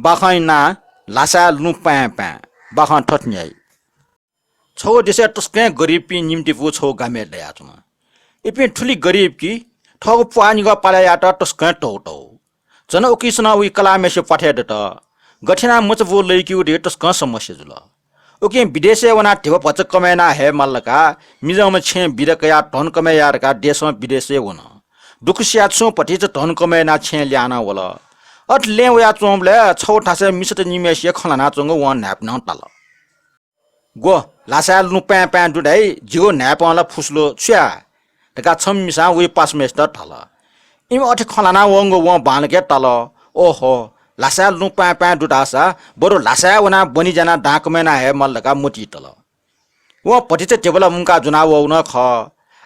बाखाइ ना लासा लु पा बाखा ठट न्याय छौ देशे तस्के गरीब पि निम्ति पु छौ गामे दया जुन इपि ठुली गरीब की ठग पानी ग पाला याट तस्के टौ जन ओकिसना उ कलामेसे पठे दत गठिना मच बो लैकी उ तस्के समस्या जुल ओके विदेशे वना टेव पच कमेना हे मल्लका मिजम छे बिरकया टन कमे यार का देश विदेशे वन दुखसिया छु पटी च टन कमेना छे ल्याना वला अट ले वया चोमले छौ ठासे मिसत निमेसिया खलाना चंग वन न्याप न तल गो लासा लु पा दुडै जिगो न्यापला फुसलो छ्या तका छम मिसा उ पास मेस्टर तल इम अठ खलाना वंग व बानके तल ओहो लासा लु पा दुडासा बरु लासा वना बनि जना डाकमेना हे मल्लका मोटी तल व पटी च टेबल मुका जुना व न ख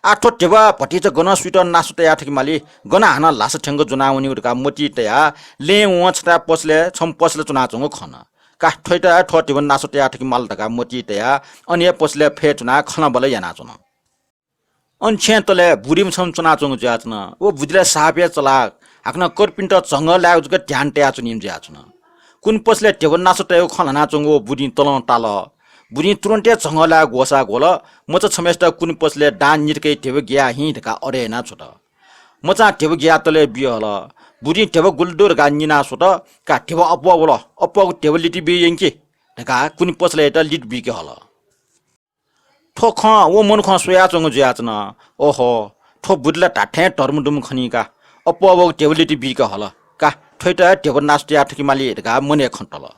आठो टेबा पटी च गन स्वीट नासुते याठकी माली गना हाना लास ठंग जुना उनी उडका मोटी तया ले व छटा पसले छम पसले चुना चंग खन का ठैटा ठो टेबल नासुते याठकी माल तका मोटी तया अनि पसले फे चुना खन बल याना चुन अन छे तले बुरिम छम चुना चंग ज्याचन ओ बुदिले सापे चलाक आक्न करपिन्ट चंग ल्याउ जक ध्यान टेया चुनिम ज्याचन कुन पसले टेबल नासुते खलना चंग ओ बुदि तल ताल बुनी तुरन्ते चंगला गोसा गोल मच छमेस्ट कुन पसले डान निरकै टेब ग्या हि ढका अरेना छोट मचा टेब ग्या तले बिहल बुनी टेब गुल्डोर गा निना छोट का टेब अप बोल अप टेब लिटी बि यंके ढका कुन पसले त लिट बि के हल ठो ख ओ मन ख सोया चंग ज्याचन ओहो ठो बुदला टाठे टर्मुडुम खनिका अप टेब लिटी बि के हल का ठोइटा टेब नास्टिया ठकी माली ढका मने खन्तल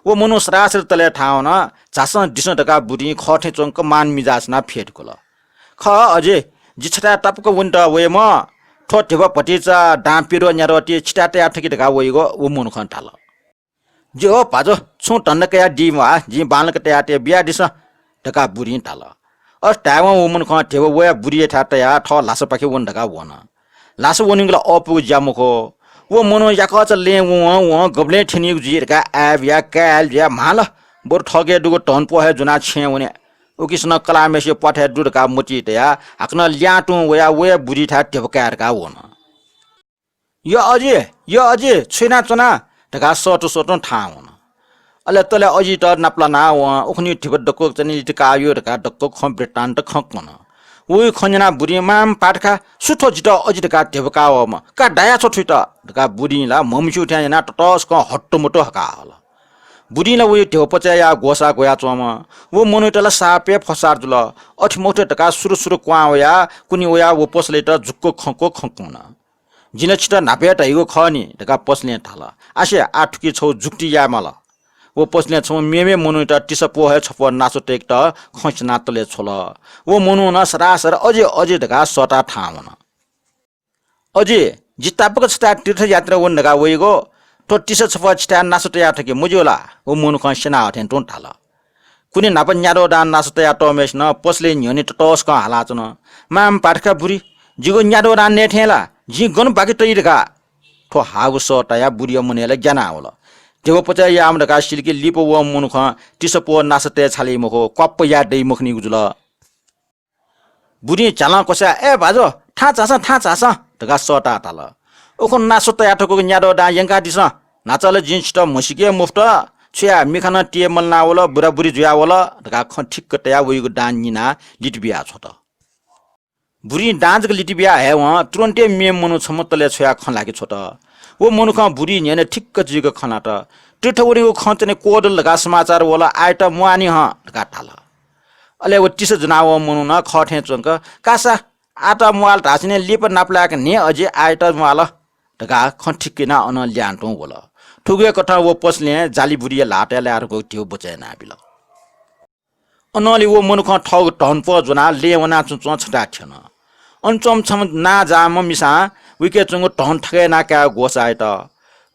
वो मनु सरासर तले ठाउन चासन डिसन टका बुढी खठे चंक मान मिजासना फेट कोल ख अझै जिछटा टपक वन्ट वे म ठो टेब पटिचा डाम्पिरो न्यारोटी छिटाटे आठकी टका वेगो वो मनु खन थाल जो पाजो छु टन्नकया डिमा जि बालक त्याटे बिया डिस टका बुढी थाल अ टाइम वो मनु खन टेब वे बुढी ठाटया ठ लास पाखे वन टका वन लास वनिङला अपु ज्यामको वो मनो याक ले वो गबले ठिनी जिर का एब या कैल या माल बोर ठगे दुगो टन पो है जुना छे वने ओ किसन कलामे से पठे दुर का मोटी तया हकन ल्याटु वया वे बुढी ठा टेबकार का वन यो अझै छैना चना टका सटो ठाउन अले तले अझै त नाप्ला ना व ओखनी ठिब डक्को चनि लिटका यो टका डक्को खम्प्रेटान त खक्कन उई खन्जना बुढी माम पाटका सुठो जिट अजिटका टेबका वम का डाया छोठिट का बुढीला ममसु उठ्याना टटस क हट्टो मोटो हका हल बुढीला उई टेब पचाया गोसा गोया चम वो मनुटला सापे फसार जुल अठ मोटो टका सुरु क्वा वया कुनी वया वो पसले त जुक्को खको खकुन जिन छिट नापे टाइगो खनी टका पसले थाल आसे आठकी छौ जुक्ति या मल वो पसले छौ मेमे मनुट टिस पो है छप नासो टेक त खचना तले छोल वो मनु न सरासर अझै ढका सटा ठाउन अझै जितापक छटा तीर्थ यात्रा वन ढका वेगो तो टिस छप छटा नासो टेया ठके मुजोला वो मनु ख सेना अथेन टोन थाल कुनी नाप न्यारो दान नासो टेया टमेस न पसले न्यनि टटस क हालाचन माम पाठका बुरी जिगो न्यारो दान ने ठेला जि गन बाकी तइ ढका ठो हागु सटाया बुरी मनेले ज्ञाना होला देव पचा या आम ढका सिलकी लिप व मनु ख टिस पो नासो टे छाली मखो कप या दै मखनी गुजुल बुढी चाला कोसा ए भाजो ठा चासा ढका सटा ताल ओखो नासो तया ठको न्यारो डा यंका दिस नाचले जिन्स त मसिके मुफ्त छ्या मिखाना टिए मलना वला बुरा बुरी जुया वला ढका ख ठिक्क तया वइगो डान निना लिटबिया छ त बुढी डान्जक लिटबिया हे व तुरन्ते मे मनु छमतले छ्या ख लागि छ त वो मनु ख बुढी न्याने ठिक्क जिग खना त टिठवरीको खतने कोड लगा समाचार वला आइट मुआनी ह ढका थाल अले वो टिस जनाव मनु न खठे चंक कासा आटा मुआल ढासिने लिप नाप्लाक ने अझै आइट मुआल ढका ख ठिक्किना अन ल्यान्टो वला ठुगे कठा वो पसले जाली बुढी लाटे ल्यार गो त्यो बचे ना बिल अनली वो मनु ख ठग टन प जना लेवना चुच छटा छन अनचम छम ना जाम मिसा विके चंग टन ठगे ना का गोसाइ त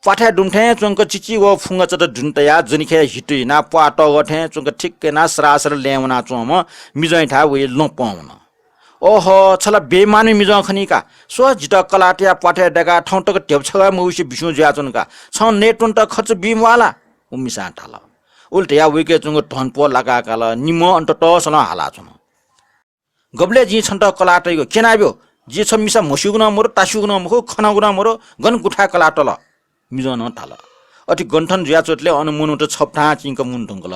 पाठे दुम्ठे चंग चिची वो फुंग चत दुन्तया जनिखे हिटि ना पाट गठे चंग ठिक्के ना सरासर लेवना चम मिजै ठा वे लपौन ओहो छला बेमानी मिजौ खनिका सो जिट कलाटिया पाठे डगा ठौटक टेपछगा मुसी बिसु ज्याचनका छ नेटुन त खर्च बिमवाला उमिसा थाल उल्टिया विके चंग टन पो लगा काल निमो अन्त टसन हाला छन गबले जी छन्ट कलाटैको केनाब्यो जे छ मिसा मसिगुना मोर तासुगुना मखो खनागुना मोर गन गुठा कलाटल मिजन थाल अति गन्ठन जुया चोटले अनुमुनु त छपठा चिंक मुन ढुङ्गल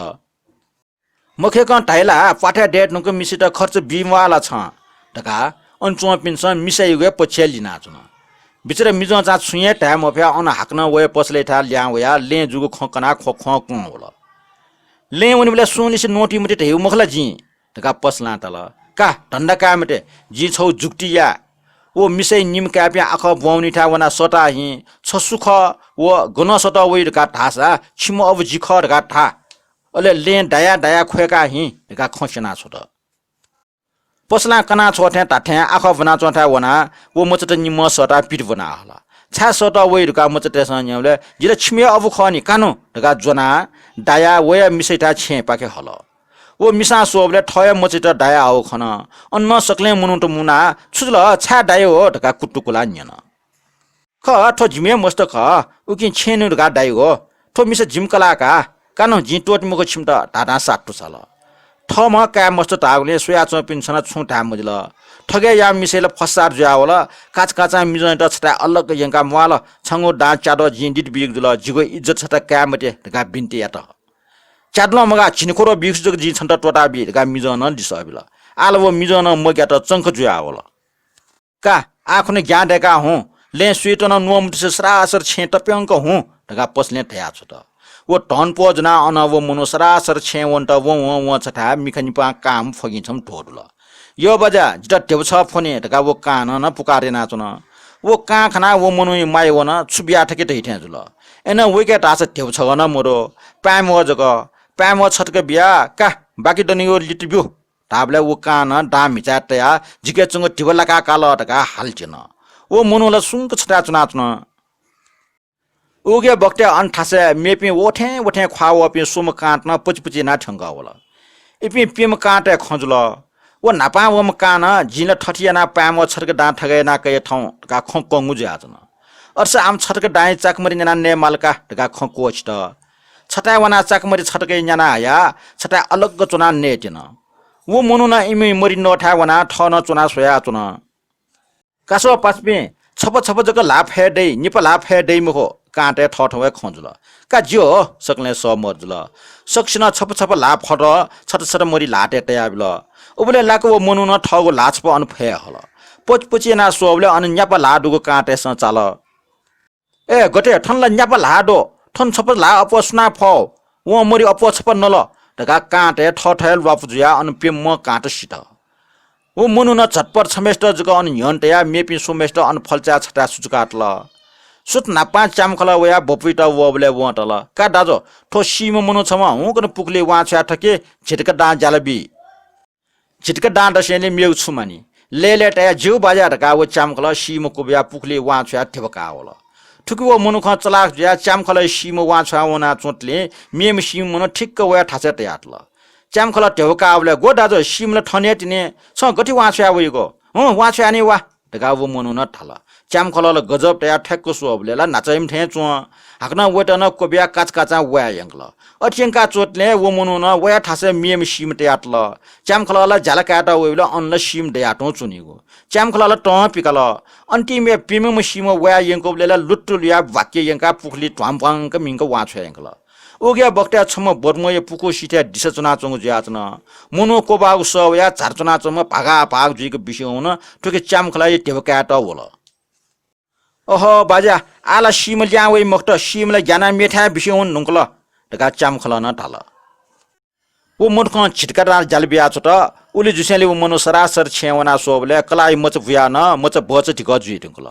मखेक टाइला पाठा डेट नुक मिसित खर्च बिमवाला छ ढका अनचुवा पिन्छ मिसाइगे पछ्या लिना जुन बिचरा मिजो चा छुये टाइम अफया अन हाक्न वय पसले ठा ल्या वया ले जुगु खकना खख कुङ होला ले उनी बेला सोनिस नोटी मटे हेउ मखला जी ढका पसला तल का ढण्डा का मटे जी छौ जुक्तिया ओ मिसै निम क्याप्या आख बौनी ठा वना सटा हि छसुख व गन सटा वइ ढका ठासा छिम अब जिख ढका ठा अले ले डाया डाया खोएका हि ढका खसेना छोट पसला कना छोठ्या टाठ्या आख बना चोठा वना वो मचट निम सटा पिट बना होला छा सटा वइ ढका मचट सन्यले जिले छिमे अब खनि कानो ढका जोना डाया वया मिसैटा छे पाके होला वो मिसा सोबले ठय मचित डाया आउ खन अन्न सक्ले मुनुट मुना छुजल छा डायो हो ढका कुटुकुला न्यन ख ठो जिमे मस्त ख उकि छेनु ढका डायो हो ठो मिसा जिमकला का कानो जि टोट मुको छिमट टाटा साट्टु छल ठ म का मस्त तागले सोया च पिन्छना छु टा मुजल ठगे या मिसेले फसार ज्या होला काच काचा मिजन त छटा अलग यंका मवाल छंगो डा चाडो जि दिट बिग जुल जिगो इज्जत छटा का मते ढका बिन्ती यात चाडलो मगा छिनखोरो बिक्स जग जी छन्ट टोटा बि ढका मिजन दिसबिल आलव मिजन मग्या त चंख ज्या होला का आखुने ज्ञान डेका हु ले स्वेटन नोम सरासर छे टप्यंक हु ढका पसले थया छ त वो टन पोजना अनव मुनो सरासर छे वन्ट व छटा मिखनिपा काम फगिन्छम ढोडल यो बजा जित टेउ छ फोने ढका वो कान न पुकारे नाचन वो का खना वो मुनु माय वन छुबिया ठके दैठ्या जुल एन वेके टास टेउ छ न मोरो पाम जग पाम छटक बिया का बाकी दनि यो लिटबियो ताबले वो कान डा मिचाटया जिके चंग टिबला का काल ढका हालचिन वो मुनुला सुंक छटा चुनाचन उगे बक्टे अन्ठासे मेपि ओठे ओठे ख्वाव पे सुम काट्न पुचपुची ना ठंगा होला इपि पिम काटे खजुल वो नापा वम कान जिन ठठिया ना पाम छटक डा ठगे ना कय ठौ का ख कंगु जाजन अर्स आम छटक डाइ चाकमरि जना ने मालका ढका ख कोच त छटा वना चाकमरि छटके जना या छटा अलग चुना नेटिन वो मुनुना इमि मरि नठा वना ठन चुना सोया चुना कासो पासपे छप छप जक लाफ हे दे निप लाफ हे दे मखो काटे ठठवे खजुल का जियो सकले स मर्जुल सक्सिन छप छप लाफ फट छट छट मरि लाटे तयाबिल उबले लाको वो मुनुना ठगो लाछप अन फे हल पोचपोची ना सोबले अन न्याप लाडुको काटे स चाल ए गटे ठनला न्याप लाडो ठन छप ला अप सुना फ वो मरि अप छप नल ढका काटे ठठेल वापुजुया अन पेम म काट सित वो मुनुना झटपट छमेस्ट जक अन यन्टया मेपि सोमेस्ट अन फलचा छटा सुचकाटल सुत नापा चामखला वया बपिटा वबले वटल का दाजो ठो सीम मुनु छम हु कन पुकले वा छ्या ठके झिटका डा जालबी झिटका डा दसेले मेउ छुमानी लेलेटा जिउ बाजा ढका वो चामखला सीम कुबिया पुकले वा छ्या ठेबका होला ठुकु वो मुनु ख चलाक ज्या चामखला सीम वा छ्या वना चोटले मेम सीम मुनु ठिक्क वया ठासे तयाटल चामखला ठेबका आवले गो दाजो सीमले ठनेटिने छ गठी वा छ्या वइगो वा छ्या नि वा ढका वो मुनु न ठला चामखला गजब तया ठेक्को सोबलेला नाचैम ठे चो हाक्न वेटन कोबिया काच काचा वया यंगल अठ्यंका चोटले वो मुनु न वया ठासे मेम सीम तयाटल चामखला जाला काटा वेला अनल सीम दयाटो चुनिगो चामखला ट पिकल अन्तिमे पिमम सीम वया यंगकोबलेला लुट्टुलिया वाक्य यंका पुखली ट्वामपांक मिंक वाछ यंगल ओगे बक्ट्या छम बर्मय पुको सिट्या दिस चुना चंगु ज्याचन मुनु कोबाउ सवया चार चुना चम भागा भाग जुइको विषय हुन ठुके चामखला टेबकाटा होला ओहो बाजा आला सीम ल्यावै मक्त सीमला ज्ञाना मेठा विषय हुन नुंकल ढका चामखला न ढाल वो मुटक छिटका जालबिया छ त उले जुसेले वो मनु सरासर छेवना सोबले कलाई मच भुया न मच बच ठिक जुइ ढुंकल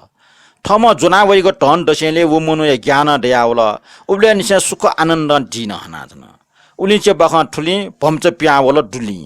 थम जोना वइको टन दसेले वो मनु ज्ञान दयावला उबले निसे सुख आनन्द दिन हना जन उली चे बख ठुली भमच प्या वला डुली